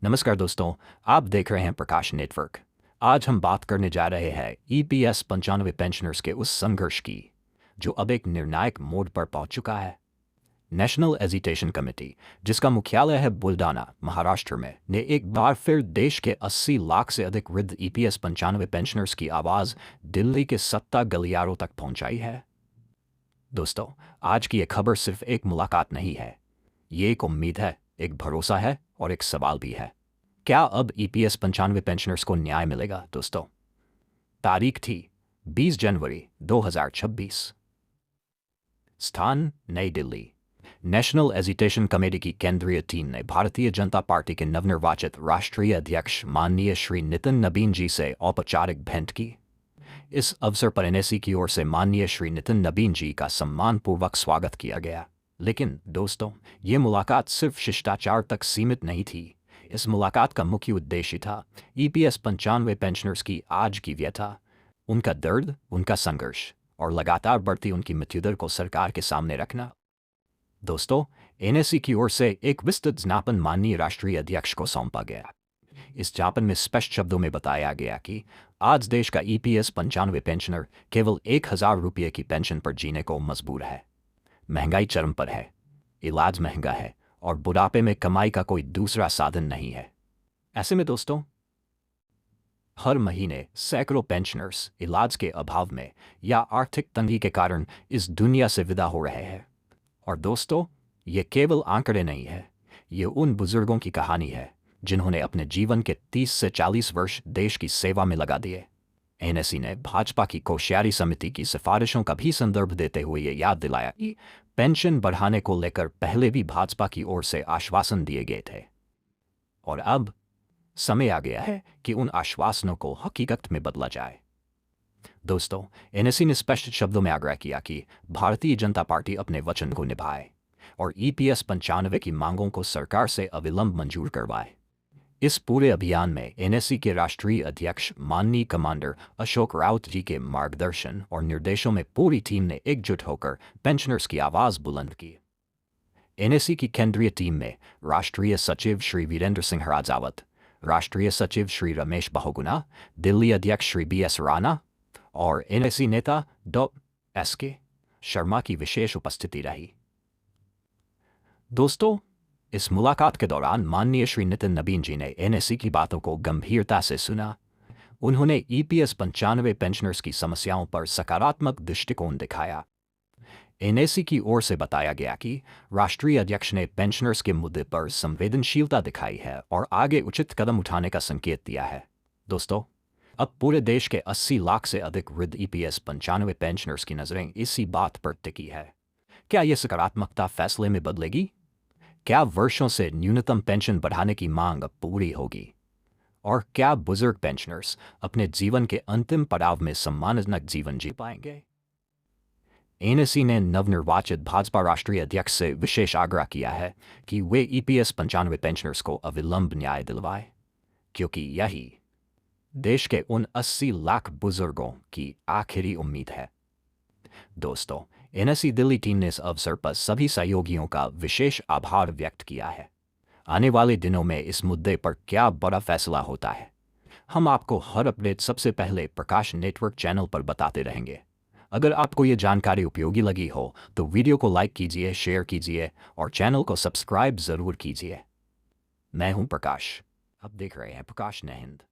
नमस्कार दोस्तों, आप देख रहे हैं प्रकाश नेटवर्क। आज हम बात करने जा रहे हैं ईपीएस 95 पेंशनर्स के उस संघर्ष की जो अब एक निर्णायक मोड़ पर पहुंच चुका है। नेशनल एजिटेशन कमेटी, जिसका मुख्यालय है बुलडाना, महाराष्ट्र में, ने एक बार फिर देश के 80 लाख से अधिक वृद्ध ईपीएस 95 पेंशनर्स की आवाज़ दिल्ली के सत्ता गलियारों तक पहुंचाई है। दोस्तों, आज की ये खबर सिर्फ एक मुलाकात नहीं है, ये एक उम्मीद है, एक भरोसा है और एक सवाल भी है। क्या अब ईपीएस 95 पेंशनर्स को न्याय मिलेगा दोस्तों? तारीख थी 20 जनवरी 2026। स्थान नई दिल्ली। नेशनल एजिटेशन कमेटी की केंद्रीय टीम ने भारतीय जनता पार्टी के नवनिर्वाचित राष्ट्रीय अध्यक्ष माननीय श्री नितिन नबीन जी से औपचारिक भेंट की। इस अवसर पर एनएसी की ओर से माननीय श्री नितिन नबीन जी का सम्मानपूर्वक स्वागत किया गया। लेकिन दोस्तों, ये मुलाकात सिर्फ शिष्टाचार तक सीमित नहीं थी। इस मुलाकात का मुख्य उद्देश्य था ईपीएस 95 पेंशनर्स की आज की व्यथा, उनका दर्द, उनका संघर्ष और लगातार बढ़ती उनकी मृत्युदर को सरकार के सामने रखना। दोस्तों, एनएसी की ओर से एक विस्तृत ज्ञापन माननीय राष्ट्रीय अध्यक्ष को सौंपा गया। इस ज्ञापन में स्पष्ट शब्दों में बताया गया कि आज देश का ईपीएस 95 पेंशनर केवल 1000 रुपये की पेंशन पर जीने को मजबूर है। महंगाई चरम पर है, इलाज महंगा है और बुढ़ापे में कमाई का कोई दूसरा साधन नहीं है। ऐसे में दोस्तों, हर महीने सैकड़ों पेंशनर्स इलाज के अभाव में या आर्थिक तंगी के कारण इस दुनिया से विदा हो रहे हैं। और दोस्तों, ये केवल आंकड़े नहीं है, ये उन बुजुर्गों की कहानी है जिन्होंने अपने जीवन के 30 से 40 वर्ष देश की सेवा में लगा दिए। एनएसी ने भाजपा की कोश्यारी समिति की सिफारिशों का भी संदर्भ देते हुए ये याद दिलाया कि पेंशन बढ़ाने को लेकर पहले भी भाजपा की ओर से आश्वासन दिए गए थे और अब समय आ गया है कि उन आश्वासनों को हकीकत में बदला जाए। दोस्तों, एनएसी ने स्पष्ट शब्दों में आग्रह किया कि भारतीय जनता पार्टी अपने वचन को निभाए और ईपीएस 95 की मांगों को सरकार से अविलंब मंजूर करवाए। इस पूरे अभियान में एनएसी के राष्ट्रीय अध्यक्ष माननीय कमांडर अशोक राउत जी के मार्गदर्शन और निर्देशों में पूरी टीम ने एकजुट होकर पेंशनर्स की आवाज़ बुलंद की। एनएसी की केंद्रीय टीम में राष्ट्रीय सचिव श्री वीरेंद्र सिंह राजावत, राष्ट्रीय सचिव श्री रमेश बहुगुणा, दिल्ली अध्यक्ष श्री बीएस राणा और एनएसी नेता डॉ.एस.के. शर्मा की विशेष उपस्थिति रही। दोस्तों, इस मुलाकात के दौरान माननीय श्री नितिन नबीन जी ने एनएसी की बातों को गंभीरता से सुना। उन्होंने ईपीएस 95 पेंशनर्स की समस्याओं पर सकारात्मक दृष्टिकोण दिखाया। एनएसी की ओर से बताया गया कि राष्ट्रीय अध्यक्ष ने पेंशनर्स के मुद्दे पर संवेदनशीलता दिखाई है और आगे उचित कदम उठाने का संकेत दिया है। दोस्तों, अब पूरे देश के 80 लाख से अधिक वृद्ध ईपीएस 95 पेंशनर्स की नजरें इसी बात पर टिकी है। क्या यह सकारात्मकता फैसले में बदलेगी? क्या वर्षों से न्यूनतम पेंशन बढ़ाने की मांग अब पूरी होगी? और क्या बुजुर्ग पेंशनर्स अपने जीवन के अंतिम पड़ाव में सम्मानजनक जीवन जी पाएंगे? एनएसी ने नवनिर्वाचित भाजपा राष्ट्रीय अध्यक्ष से विशेष आग्रह किया है कि वे ईपीएस 95 पेंशनर्स को अविलंब न्याय दिलवाए, क्योंकि यही देश के उन 80 लाख बुजुर्गों की आखिरी उम्मीद है। दोस्तों, एनएसी दिल्ली टीम ने इस अवसर पर सभी सहयोगियों का विशेष आभार व्यक्त किया है। आने वाले दिनों में इस मुद्दे पर क्या बड़ा फैसला होता है, हम आपको हर अपडेट सबसे पहले प्रकाश नेटवर्क चैनल पर बताते रहेंगे। अगर आपको ये जानकारी उपयोगी लगी हो तो वीडियो को लाइक कीजिए, शेयर कीजिए और चैनल को सब्सक्राइब ज़रूर कीजिए। मैं हूं प्रकाश, आप देख रहे हैं प्रकाश ने हिंद।